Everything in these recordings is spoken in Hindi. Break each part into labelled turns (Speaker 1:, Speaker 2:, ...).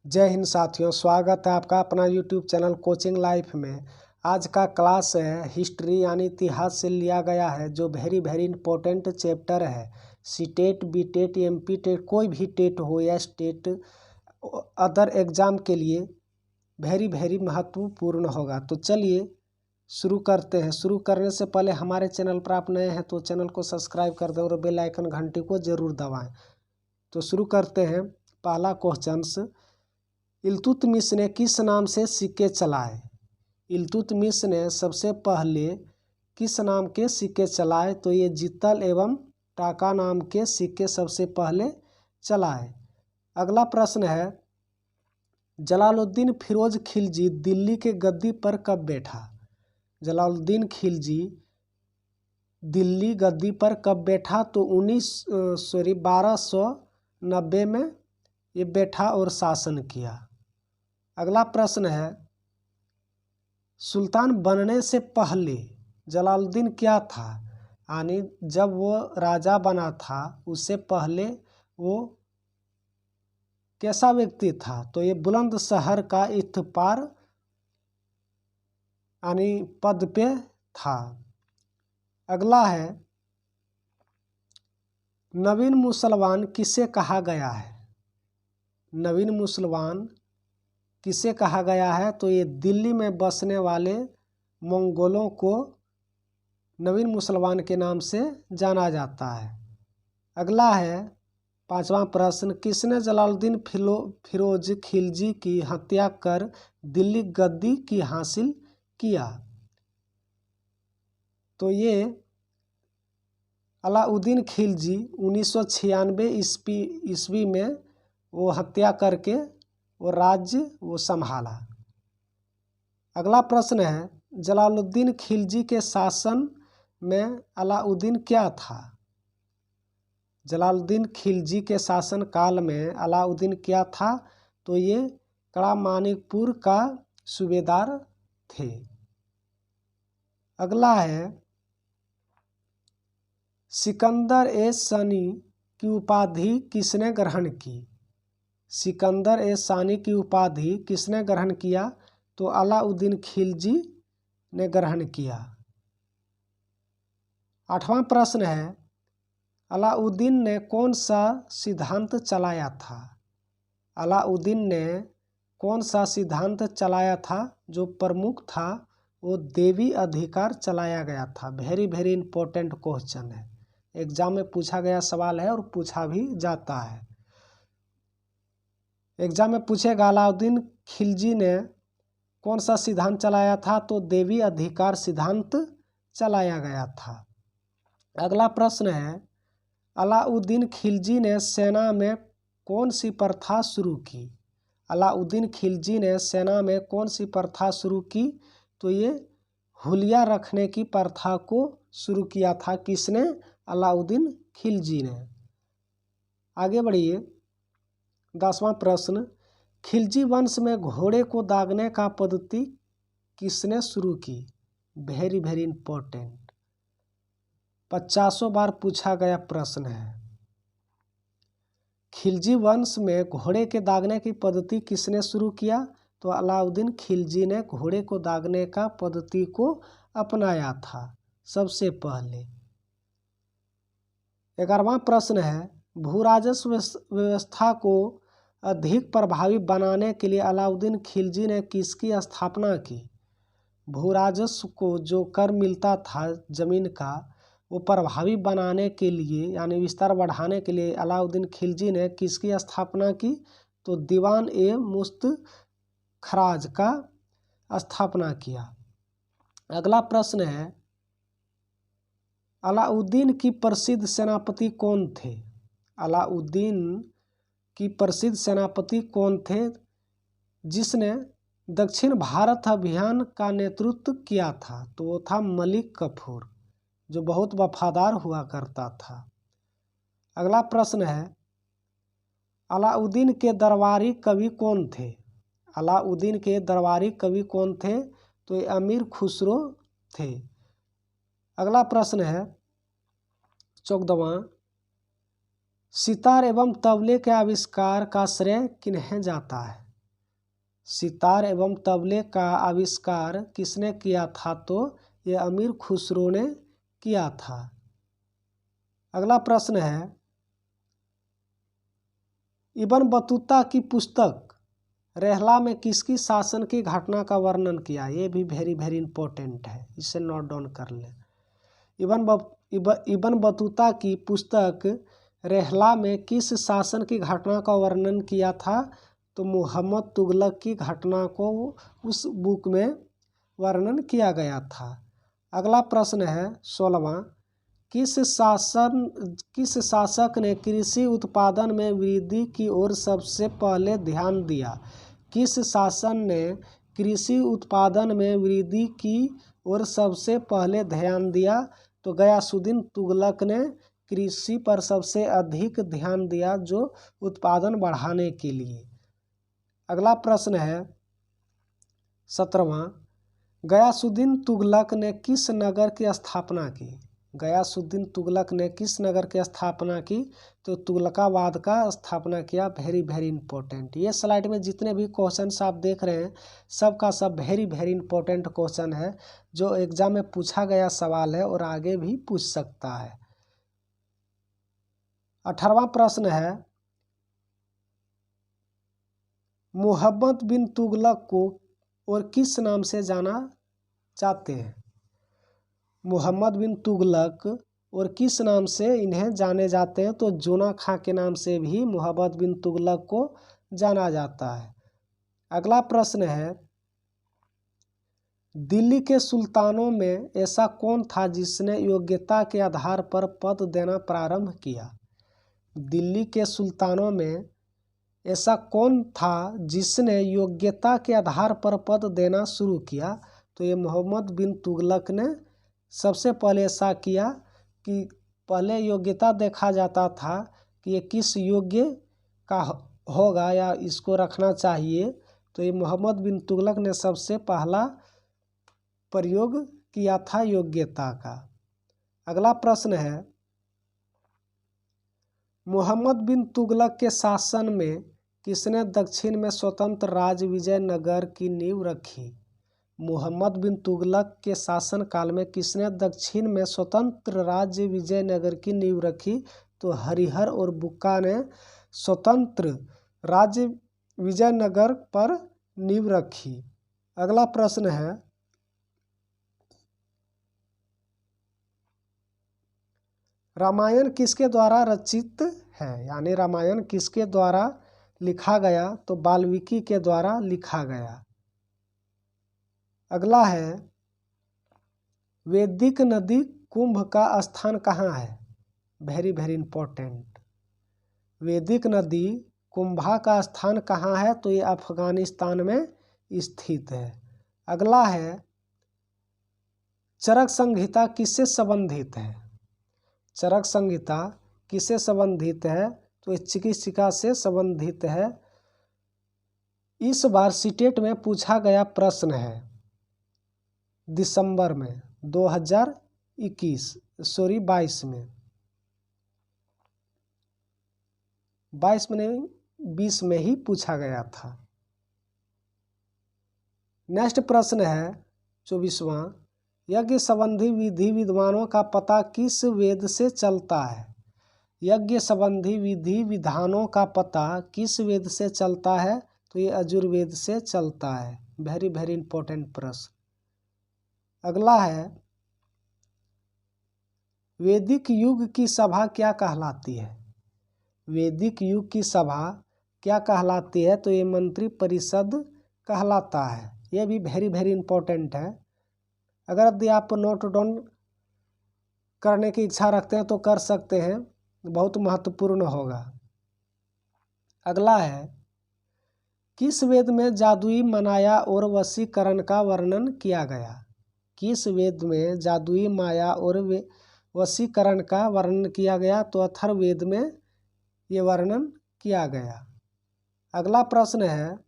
Speaker 1: जय हिंद साथियों, स्वागत है आपका अपना यूट्यूब चैनल कोचिंग लाइफ में। आज का क्लास है हिस्ट्री यानी इतिहास से लिया गया है, जो वेरी इंपॉर्टेंट चैप्टर है। C TET, B TET, M P TET, कोई भी टेट हो या स्टेट अदर एग्ज़ाम के लिए वेरी महत्वपूर्ण होगा। तो चलिए शुरू करते हैं। शुरू करने से पहले हमारे चैनल पर आप नए हैं तो चैनल को सब्सक्राइब कर दें और बेल आइकन घंटी को ज़रूर दबाएं। तो शुरू करते हैं। पहला क्वेश्चन, इल्तुतमिश ने किस नाम से सिक्के चलाए? इल्तुतमिश ने सबसे पहले किस नाम के सिक्के चलाए? तो ये जितल एवं टाका नाम के सिक्के सबसे पहले चलाए। अगला प्रश्न है, जलालुद्दीन फिरोज खिलजी दिल्ली के गद्दी पर कब बैठा? जलालुद्दीन खिलजी दिल्ली गद्दी पर कब बैठा? तो 1290 में ये बैठा और शासन किया। अगला प्रश्न है, सुल्तान बनने से पहले जलालुद्दीन क्या था? यानी जब वो राजा बना था उससे पहले वो कैसा व्यक्ति था? तो ये बुलंदशहर का इत्तपार यानी पद पे था। अगला है, नवीन मुसलमान किसे कहा गया है? नवीन मुसलमान किसे कहा गया है? तो ये दिल्ली में बसने वाले मंगोलों को नवीन मुसलमान के नाम से जाना जाता है। अगला है पांचवा प्रश्न, किसने जलालुद्दीन फिरोज खिलजी की हत्या कर दिल्ली गद्दी की हासिल किया? तो ये अलाउद्दीन खिलजी 1996 ईस्वी में वो हत्या करके वो राज्य वो संभाला। अगला प्रश्न है, जलालुद्दीन खिलजी के शासन में अलाउद्दीन क्या था? जलालुद्दीन खिलजी के शासन काल में अलाउद्दीन क्या था? तो ये कड़ा मानिकपुर का सूबेदार थे। अगला है, सिकंदर ए सनी की उपाधि किसने ग्रहण की? सिकंदर ए सानी की उपाधि किसने ग्रहण किया? तो अलाउद्दीन खिलजी ने ग्रहण किया। आठवां प्रश्न है, अलाउद्दीन ने कौन सा सिद्धांत चलाया था? अलाउद्दीन ने कौन सा सिद्धांत चलाया था? जो प्रमुख था वो देवी अधिकार चलाया गया था। वेरी इंपॉर्टेंट क्वेश्चन है, एग्जाम में पूछा गया सवाल है और पूछा भी जाता है। एग्जाम में पूछेगा अलाउद्दीन खिलजी ने कौन सा सिद्धांत चलाया था? तो देवी अधिकार सिद्धांत चलाया गया था। अगला प्रश्न है, अलाउद्दीन खिलजी ने सेना में कौन सी प्रथा शुरू की? अलाउद्दीन खिलजी ने सेना में कौन सी प्रथा शुरू की? तो ये हुलिया रखने की प्रथा को शुरू किया था। किसने? अलाउद्दीन खिलजी ने। आगे बढ़िए। 10वां प्रश्न, खिलजी वंश में घोड़े को दागने का पद्धति किसने शुरू की? वेरी इंपॉर्टेंट, 50 बार पूछा गया प्रश्न है। खिलजी वंश में घोड़े के दागने की पद्धति किसने शुरू किया? तो अलाउद्दीन खिलजी ने घोड़े को दागने का पद्धति को अपनाया था सबसे पहले। 11वां प्रश्न है, भू राजस्व व्यवस्था को अधिक प्रभावी बनाने के लिए अलाउद्दीन खिलजी ने किसकी स्थापना की? भू राजस्व को जो कर मिलता था जमीन का वो प्रभावी बनाने के लिए यानी विस्तार बढ़ाने के लिए अलाउद्दीन खिलजी ने किसकी स्थापना की? तो दीवान ए मुस्त खराज का स्थापना किया। अगला प्रश्न है, अलाउद्दीन की प्रसिद्ध सेनापति कौन थे? अलाउद्दीन की प्रसिद्ध सेनापति कौन थे जिसने दक्षिण भारत अभियान का नेतृत्व किया था? तो वो था मलिक कफूर, जो बहुत वफादार हुआ करता था। अगला प्रश्न है, अलाउद्दीन के दरबारी कवि कौन थे? अलाउद्दीन के दरबारी कवि कौन थे? तो ये अमीर खुसरो थे। अगला प्रश्न है 14वां, सितार एवं तबले के आविष्कार का श्रेय किन्हें जाता है? सितार एवं तबले का आविष्कार किसने किया था? तो ये अमीर खुसरो ने किया था। अगला प्रश्न है, इब्न बतूता की पुस्तक रहला में किसकी शासन की घटना का वर्णन किया? ये भी वेरी वेरी इंपॉर्टेंट है, इसे नोट डाउन कर लें। इब्न बतूता की पुस्तक रहला में किस शासन की घटना का वर्णन किया था? तो मोहम्मद तुगलक की घटना को उस बुक में वर्णन किया गया था। अगला प्रश्न है 16वां, किस शासक ने कृषि उत्पादन में वृद्धि की ओर सबसे पहले ध्यान दिया? किस शासन ने कृषि उत्पादन में वृद्धि की ओर सबसे पहले ध्यान दिया? तो गयासुद्दीन तुगलक ने कृषि पर सबसे अधिक ध्यान दिया, जो उत्पादन बढ़ाने के लिए। अगला प्रश्न है 17वां, गयासुद्दीन तुगलक ने किस नगर की स्थापना की? गयासुद्दीन तुगलक ने किस नगर की स्थापना की? तो तुगलकाबाद का स्थापना किया। Very very important. ये स्लाइड में जितने भी क्वेश्चंस आप देख रहे हैं सब का सब वेरी वेरी इंपॉर्टेंट क्वेश्चन है, जो एग्जाम में पूछा गया सवाल है और आगे भी पूछ सकता है। 18वां प्रश्न है, मोहम्मद बिन तुगलक को और किस नाम से जाना जाते हैं? मोहम्मद बिन तुगलक और किस नाम से इन्हें जाने जाते हैं? तो जूना खां के नाम से भी मोहम्मद बिन तुगलक को जाना जाता है। अगला प्रश्न है, दिल्ली के सुल्तानों में ऐसा कौन था जिसने योग्यता के आधार पर पद देना प्रारंभ किया? दिल्ली के सुल्तानों में ऐसा कौन था जिसने योग्यता के आधार पर पद देना शुरू किया? तो ये मोहम्मद बिन तुगलक ने सबसे पहले ऐसा किया कि पहले योग्यता देखा जाता था कि ये किस योग्य का होगा या इसको रखना चाहिए। तो ये मोहम्मद बिन तुगलक ने सबसे पहला प्रयोग किया था योग्यता का। अगला प्रश्न है, मोहम्मद बिन तुगलक के शासन में किसने दक्षिण में स्वतंत्र राज्य विजयनगर की नींव रखी? मोहम्मद बिन तुगलक के शासनकाल में किसने दक्षिण में स्वतंत्र राज्य विजयनगर की नींव रखी? तो हरिहर और बुक्का ने स्वतंत्र राज्य विजयनगर पर नींव रखी। अगला प्रश्न है, रामायण किसके द्वारा रचित है? यानी रामायण किसके द्वारा लिखा गया? तो वाल्मीकि के द्वारा लिखा गया। अगला है, वैदिक नदी कुंभ का स्थान कहाँ है? Very very important. वैदिक नदी कुंभा का स्थान कहाँ है? तो ये अफगानिस्तान में स्थित है। अगला है, चरक संहिता किससे संबंधित है? चरक संहिता किससे संबंधित है? तो ये चिकित्सिका से संबंधित है। इस बार सीटेट में पूछा गया प्रश्न है दिसंबर में 22 में 22 में नहीं 20 में ही पूछा गया था। नेक्स्ट प्रश्न है 24वां, यज्ञ संबंधी विधि विद्वानों का पता किस वेद से चलता है? यज्ञ संबंधी विधि विधानों का पता किस वेद से चलता है? तो ये यजुर्वेद से चलता है। वेरी वेरी इंपॉर्टेंट प्रश्न। अगला है, वैदिक युग की सभा क्या कहलाती है? वैदिक युग की सभा क्या कहलाती है? तो ये मंत्री परिषद कहलाता है। ये भी वेरी वेरी इंपॉर्टेंट है। अगर यदि आप नोट डाउन करने की इच्छा रखते हैं तो कर सकते हैं, बहुत महत्वपूर्ण होगा। अगला है, किस वेद में जादुई माया और वशीकरण का वर्णन किया गया? किस वेद में जादुई माया और वशीकरण का वर्णन किया गया? तो अथर्ववेद में ये वर्णन किया गया। अगला प्रश्न है,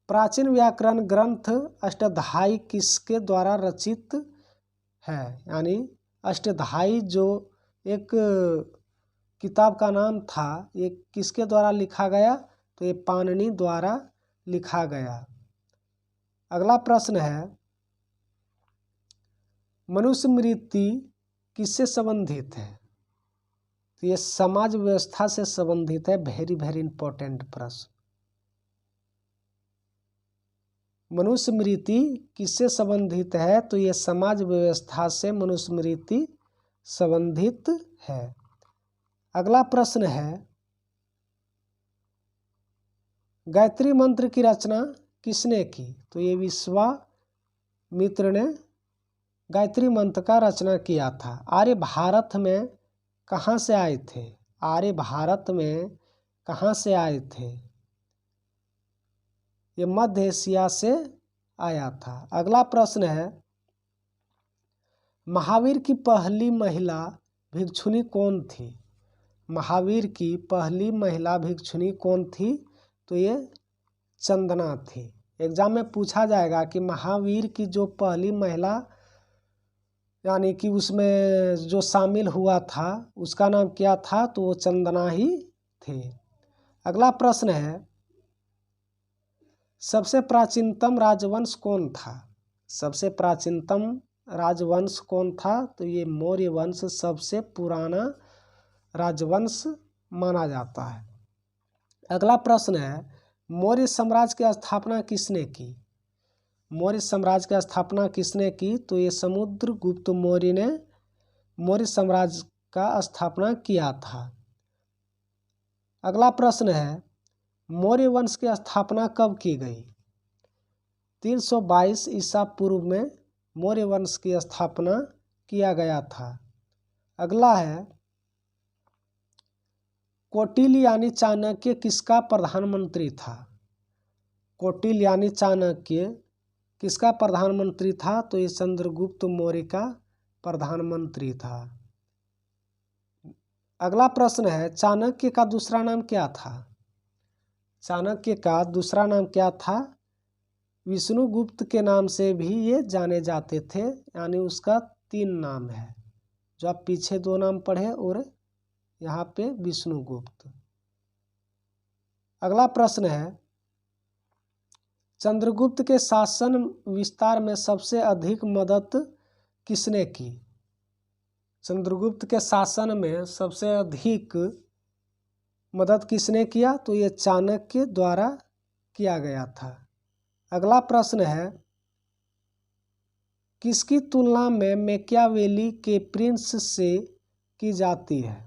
Speaker 1: प्राचीन व्याकरण ग्रंथ अष्टाध्यायी किसके द्वारा रचित है? यानी अष्टाध्यायी जो एक किताब का नाम था, ये किसके द्वारा लिखा गया? तो ये पाणिनि द्वारा लिखा गया। अगला प्रश्न है, मनुस्मृति किससे संबंधित है? तो ये समाज व्यवस्था से संबंधित है। वेरी वेरी इंपॉर्टेंट प्रश्न। मनुस्मृति किससे संबंधित है? तो ये समाज व्यवस्था से मनुस्मृति संबंधित है। अगला प्रश्न है, गायत्री मंत्र की रचना किसने की? तो ये विश्वामित्र ने गायत्री मंत्र का रचना किया था। आर्य भारत में कहाँ से आए थे? आर्य भारत में कहाँ से आए थे? ये मध्य एशिया से आया था। अगला प्रश्न है, महावीर की पहली महिला भिक्षुणी कौन थी? महावीर की पहली महिला भिक्षुणी कौन थी? तो ये चंदना थी। एग्जाम में पूछा जाएगा कि महावीर की जो पहली महिला यानी कि उसमें जो शामिल हुआ था उसका नाम क्या था? तो वो चंदना ही थी। अगला प्रश्न है, सबसे प्राचीनतम राजवंश कौन था? सबसे प्राचीनतम राजवंश कौन था? तो ये मौर्य वंश सबसे पुराना राजवंश माना जाता है। अगला प्रश्न है, मौर्य साम्राज्य की स्थापना किसने की? मौर्य साम्राज्य की स्थापना किसने की? तो ये समुद्रगुप्त मौर्य ने मौर्य साम्राज्य का स्थापना किया था। अगला प्रश्न है, मौर्य वंश की स्थापना कब की गई? 322 ईसा पूर्व में मौर्य वंश की स्थापना किया गया था। अगला है, कौटिल्य यानी चाणक्य किसका प्रधानमंत्री था? कौटिल्य यानी चाणक्य किसका प्रधानमंत्री था? तो ये चंद्रगुप्त मौर्य का प्रधानमंत्री था। अगला प्रश्न है, चाणक्य का दूसरा नाम क्या था? चाणक्य का दूसरा नाम क्या था? विष्णुगुप्त के नाम से भी ये जाने जाते थे, यानी उसका 3 नाम है, जो आप पीछे 2 नाम पढ़े और यहाँ पे विष्णुगुप्त। अगला प्रश्न है, चंद्रगुप्त के शासन विस्तार में सबसे अधिक मदद किसने की? चंद्रगुप्त के शासन में सबसे अधिक मदद किसने किया? तो ये चाणक्य द्वारा किया गया था। अगला प्रश्न है, किसकी तुलना में मैकियावेली के प्रिंस से की जाती है?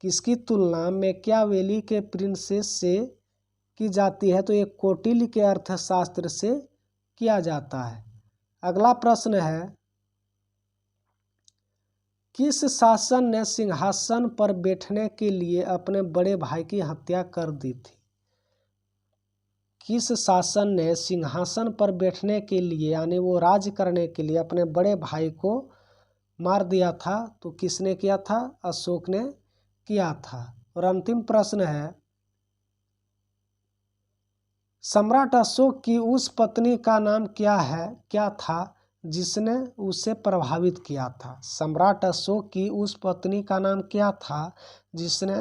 Speaker 1: किसकी तुलना मैकियावेली के प्रिंसेस से की जाती है? तो ये कौटिल्य के अर्थशास्त्र से किया जाता है। अगला प्रश्न है, किस शासक ने सिंहासन पर बैठने के लिए अपने बड़े भाई की हत्या कर दी थी? किस शासक ने सिंहासन पर बैठने के लिए यानी वो राज करने के लिए अपने बड़े भाई को मार दिया था? तो किसने किया था? अशोक ने किया था। और अंतिम प्रश्न है, सम्राट अशोक की उस पत्नी का नाम क्या था जिसने उसे प्रभावित किया था? सम्राट अशोक की उस पत्नी का नाम क्या था जिसने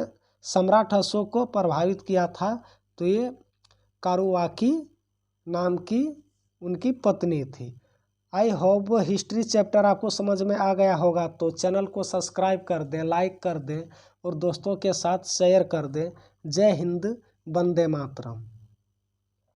Speaker 1: सम्राट अशोक को प्रभावित किया था? तो ये कारुवाकी नाम की उनकी पत्नी थी। आई होप हिस्ट्री चैप्टर आपको समझ में आ गया होगा। तो चैनल को सब्सक्राइब कर दें, लाइक कर दें और दोस्तों के साथ शेयर कर दें। जय हिंद, वंदे मातरम।